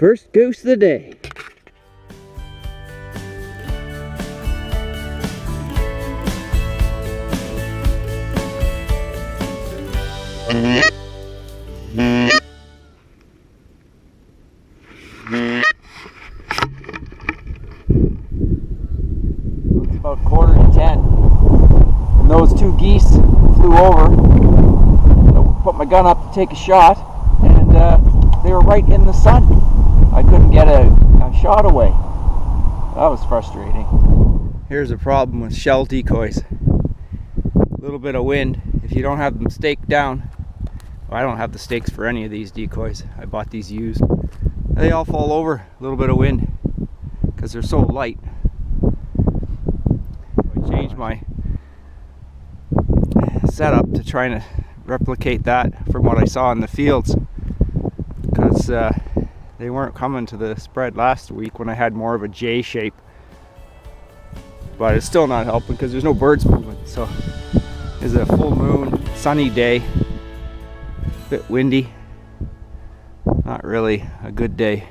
First goose of the day. It's about 9:45, and those two geese flew over. So I put my gun up to take a shot, and they were right in the sun. I couldn't get a shot away. That was frustrating. Here's a problem with shell decoys. A little bit of wind, if you don't have them staked down. Well, I don't have the stakes for any of these decoys. I bought these used. They all fall over, a little bit of wind, because they're so light. I changed my setup to try to replicate that from what I saw in the fields, because they weren't coming to the spread last week when I had more of a J shape. But it's still not helping because there's no birds moving. So it's a full moon, sunny day, a bit windy. Not really a good day.